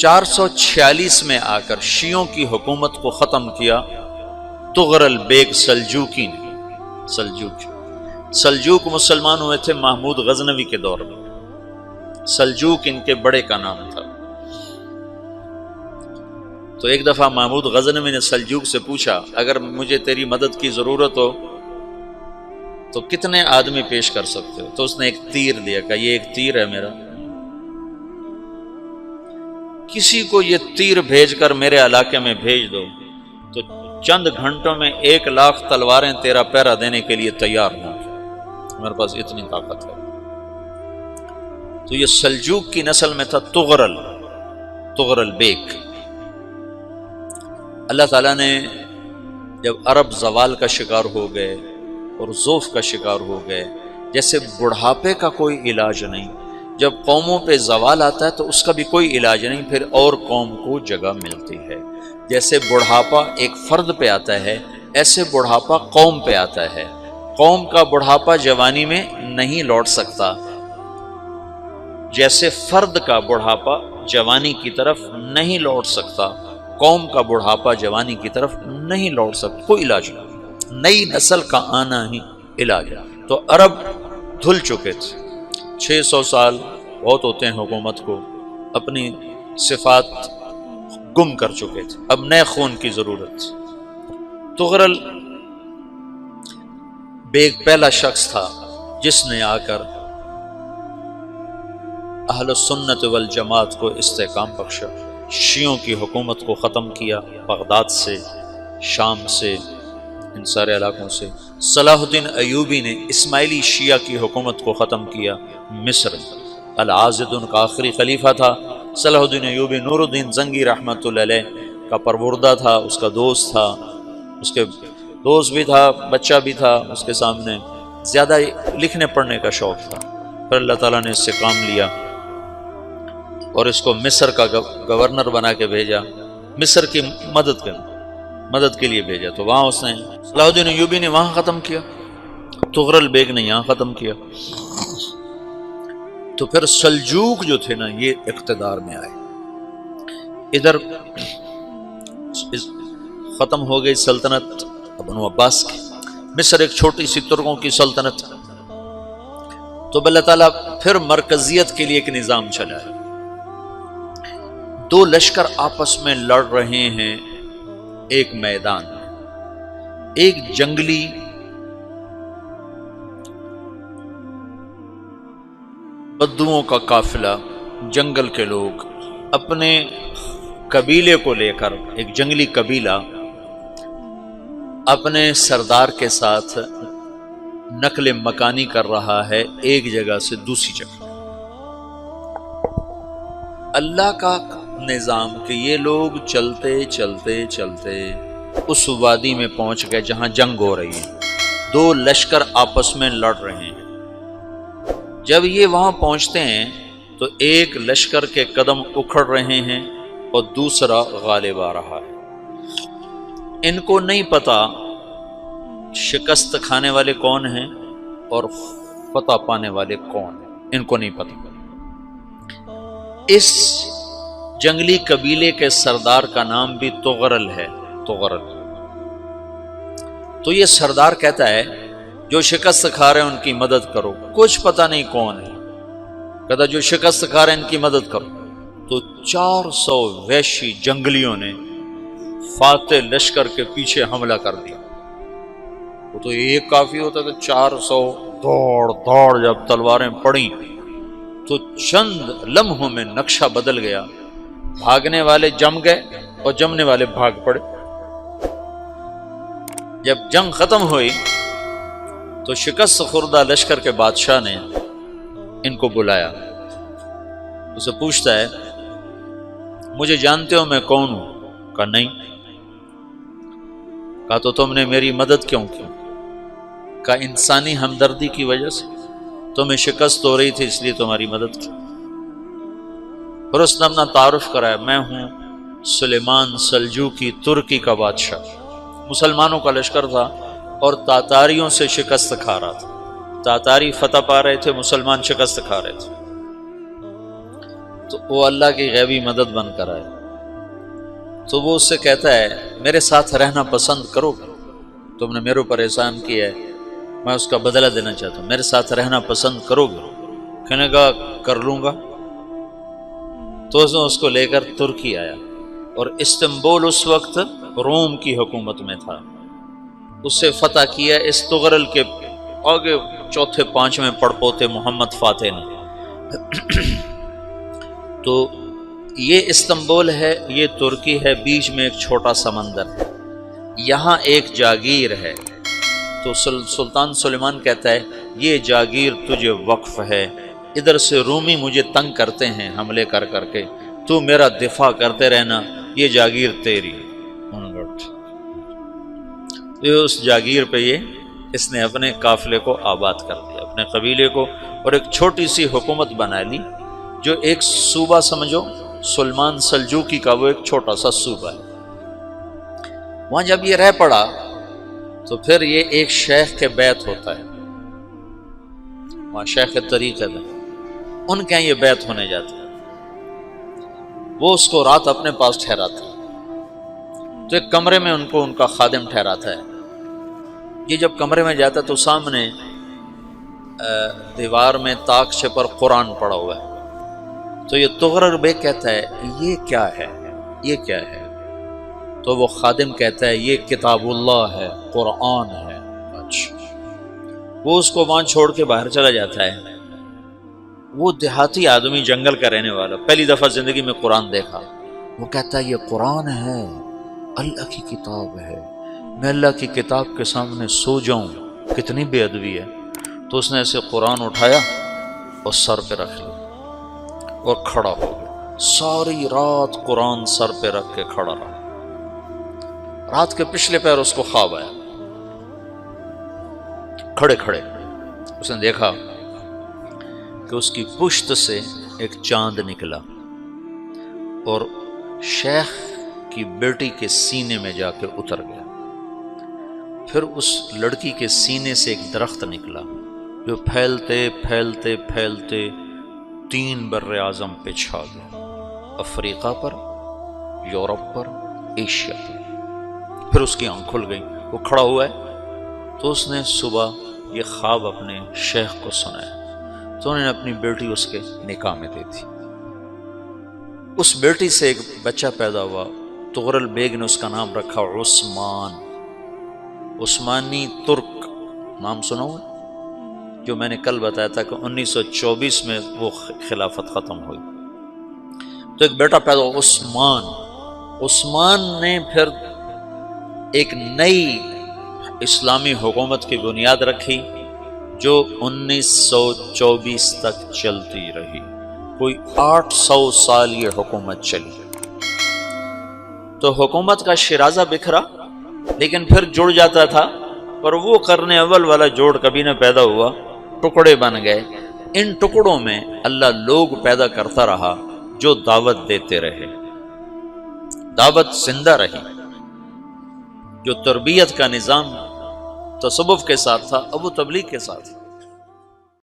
446 میں آ کر شیعوں کی حکومت کو ختم کیا تغرل بیگ سلجوکی نے۔ سلجوک مسلمان ہوئے تھے محمود غزنوی کے دور میں، سلجوک ان کے بڑے کا نام تھا۔ تو ایک دفعہ محمود غزنوی نے سلجوک سے پوچھا اگر مجھے تیری مدد کی ضرورت ہو تو کتنے آدمی پیش کر سکتے ہو؟ تو اس نے ایک تیر دیا، کہا یہ ایک تیر ہے میرا، کسی کو یہ تیر بھیج کر میرے علاقے میں بھیج دو تو چند گھنٹوں میں 1,00,000 تلواریں تیرا پہرا دینے کے لیے تیار ہوں، میرے پاس اتنی طاقت ہے۔ تو یہ سلجوک کی نسل میں تھا تغرل بیگ۔ اللہ تعالیٰ نے جب عرب زوال کا شکار ہو گئے اور ضعف کا شکار ہو گئے، جیسے بڑھاپے کا کوئی علاج نہیں، جب قوموں پہ زوال آتا ہے تو اس کا بھی کوئی علاج نہیں، پھر اور قوم کو جگہ ملتی ہے۔ جیسے بڑھاپا ایک فرد پہ آتا ہے، ایسے بڑھاپا قوم پہ آتا ہے۔ قوم کا بڑھاپا جوانی میں نہیں لوٹ سکتا، جیسے فرد کا بڑھاپا جوانی کی طرف نہیں لوٹ سکتا، قوم کا بڑھاپا جوانی کی طرف نہیں لوٹ سکتا، کوئی علاج نہیں، نئی نسل کا آنا ہی علاج ہے۔ تو عرب دھل چکے تھے، 600 سال بہت ہوتے ہیں حکومت کو، اپنی صفات گم کر چکے تھے، اب نئے خون کی ضرورت تھی۔ تغرل بیگ پہلا شخص تھا جس نے آ کر اہل السنت والجماعت کو استحکام بخشا، شیعوں کی حکومت کو ختم کیا، بغداد سے، شام سے، ان سارے علاقوں سے۔ صلاح الدین ایوبی نے اسماعیلی شیعہ کی حکومت کو ختم کیا، مصر۔ العاضد ان کا آخری خلیفہ تھا۔ صلاح الدین ایوبی نور الدین زنگی رحمۃ اللہ علیہ کا پروردہ تھا، اس کا دوست تھا، اس کے دوست بھی تھا، بچہ بھی تھا اس کے سامنے، زیادہ لکھنے پڑھنے کا شوق تھا۔ پھر اللہ تعالیٰ نے اس سے کام لیا اور اس کو مصر کا گورنر بنا کے بھیجا، مصر کی مدد کے لیے بھیجا۔ تو وہاں اس نے صلاح الدین ایوبی نے وہاں ختم کیا، تغرل بیگ نے یہاں ختم کیا۔ تو پھر سلجوک جو تھے نا یہ اقتدار میں آئے، ادھر ختم ہو گئی سلطنت بنو عباس کی، مصر ایک چھوٹی سی ترکوں کی سلطنت۔ تو اللہ تعالیٰ پھر مرکزیت کے لیے ایک نظام چلایا، دو لشکر آپس میں لڑ رہے ہیں ایک میدان میں، ایک جنگلی بدوؤں کا قافلہ، جنگل کے لوگ اپنے قبیلے کو لے کر، ایک جنگلی قبیلہ اپنے سردار کے ساتھ نقل مکانی کر رہا ہے ایک جگہ سے دوسری جگہ۔ اللہ کا نظام کہ یہ لوگ چلتے چلتے چلتے اس وادی میں پہنچ گئے جہاں جنگ ہو رہی ہے، دو لشکر آپس میں لڑ رہے ہیں۔ جب یہ وہاں پہنچتے ہیں تو ایک لشکر کے قدم اکھڑ رہے ہیں اور دوسرا غالب آ رہا ہے۔ ان کو نہیں پتا شکست کھانے والے کون ہیں اور فتح پانے والے کون ہیں، ان کو نہیں پتا۔ اس جنگلی قبیلے کے سردار کا نام بھی تغرل ہے، تغرل۔ تو یہ سردار کہتا ہے جو شکست کھا رہے ہیں ان کی مدد کرو، کچھ پتہ نہیں کون ہے، کہتا جو شکست کھا رہے ہیں ان کی مدد کرو۔ تو 400 وحشی جنگلیوں نے فاتح لشکر کے پیچھے حملہ کر دیا۔ وہ تو ایک کافی ہوتا تو 400 دوڑ جب تلواریں پڑیں تو چند لمحوں میں نقشہ بدل گیا، بھاگنے والے جم گئے اور جمنے والے بھاگ پڑے۔ جب جنگ ختم ہوئی تو شکست خوردہ لشکر کے بادشاہ نے ان کو بلایا، اسے پوچھتا ہے مجھے جانتے ہو میں کون ہوں؟ کہا نہیں۔ کہا تو تم نے میری مدد کیوں کی؟ کہا انسانی ہمدردی کی وجہ سے، تمہیں شکست ہو رہی تھی اس لیے تمہاری مدد کی۔ پھر اس نے اپنا تعارف کرایا، میں ہوں سلیمان سلجوکی، ترکی کا بادشاہ۔ مسلمانوں کا لشکر تھا اور تاتاریوں سے شکست کھا رہا تھا، تاتاری فتح پا رہے تھے، مسلمان شکست کھا رہے تھے۔ تو وہ اللہ کی غیبی مدد بن کر آئے، تو وہ اس سے کہتا ہے میرے ساتھ رہنا پسند کرو گے؟ تم نے میرے اوپر احسان کیا ہے، میں اس کا بدلہ دینا چاہتا ہوں، میرے ساتھ رہنا پسند کرو گے؟ کہنے کا کر لوں گا۔ تو اس نے اس کو لے کر ترکی آیا، اور استنبول اس وقت روم کی حکومت میں تھا، اس سے فتح کیا اس تغرل کے آگے چوتھے پانچویں پڑپوتے محمد فاتح نے۔ تو یہ استنبول ہے، یہ ترکی ہے، بیچ میں ایک چھوٹا سمندر ہے، یہاں ایک جاگیر ہے۔ تو سلطان سلیمان کہتا ہے یہ جاگیر تجھے وقف ہے، ادھر سے رومی مجھے تنگ کرتے ہیں حملے کر کر کے، تو میرا دفاع کرتے رہنا، یہ جاگیر تیری۔ یہ اس جاگیر پہ اس نے اپنے قافلے کو آباد کر دیا، اپنے قبیلے کو، اور ایک چھوٹی سی حکومت بنا لی، جو ایک صوبہ سمجھو سلمان سلجوقی کا، وہ ایک چھوٹا سا صوبہ ہے۔ وہاں جب یہ رہ پڑا تو پھر یہ ایک شیخ کے بیت ہوتا ہے، وہاں شیخ طریقت ہے، ان کے یہ بیت ہونے جاتا ہے، وہ اس کو رات اپنے پاس ٹھہراتا ہے، تو ایک کمرے میں ان کو ان کا خادم ٹھہراتا ہے۔ یہ جب کمرے میں جاتا ہے تو سامنے دیوار میں تاکچے پر قرآن پڑا ہوا ہے، تو یہ تغرل بیگ کہتا ہے یہ کیا ہے، یہ کیا ہے؟ تو وہ خادم کہتا ہے یہ کتاب اللہ ہے، قرآن ہے۔ اچھا، وہ اس کو وہاں چھوڑ کے باہر چلا جاتا ہے۔ وہ دیہاتی آدمی، جنگل کا رہنے والا، پہلی دفعہ زندگی میں قرآن دیکھا، وہ کہتا ہے یہ قرآن ہے، اللہ کی کتاب ہے، میں اللہ کی کتاب کے سامنے سو جاؤں، کتنی بے ادبی ہے۔ تو اس نے ایسے قرآن اٹھایا اور سر پہ رکھ لیا اور کھڑا ہو گیا، ساری رات قرآن سر پہ رکھ کے کھڑا رہا۔ رات کے پچھلے پہر اس کو خواب آیا، کھڑے کھڑے اس نے دیکھا کہ اس کی پشت سے ایک چاند نکلا اور شیخ کی بیٹی کے سینے میں جا کے اتر گیا، پھر اس لڑکی کے سینے سے ایک درخت نکلا جو پھیلتے پھیلتے پھیلتے 3 بر اعظم پہ چھا گیا، افریقہ پر، یورپ پر، ایشیا پر۔ پھر اس کی آنکھ کھل گئی، وہ کھڑا ہوا ہے، تو اس نے صبح یہ خواب اپنے شیخ کو سنایا، تو انہوں نے اپنی بیٹی اس کے نکاح میں دی تھی۔ اس بیٹی سے ایک بچہ پیدا ہوا، تغرل بیگ نے اس کا نام رکھا عثمان، عثمانی ترک نام سنا ہوا، جو میں نے کل بتایا تھا کہ 1924 میں وہ خلافت ختم ہوئی۔ تو ایک بیٹا پیدا ہوا عثمان۔ عثمان نے پھر ایک نئی اسلامی حکومت کی بنیاد رکھی جو 1924 تک چلتی رہی، کوئی 800 سال یہ حکومت چلی۔ تو حکومت کا شیرازہ بکھرا، لیکن پھر جڑ جاتا تھا، پر وہ قرن اول والا جوڑ کبھی نہ پیدا ہوا، ٹکڑے بن گئے۔ ان ٹکڑوں میں اللہ لوگ پیدا کرتا رہا جو دعوت دیتے رہے، دعوت زندہ رہی۔ جو تربیت کا نظام تصوف کے ساتھ تھا، اب وہ تبلیغ کے ساتھ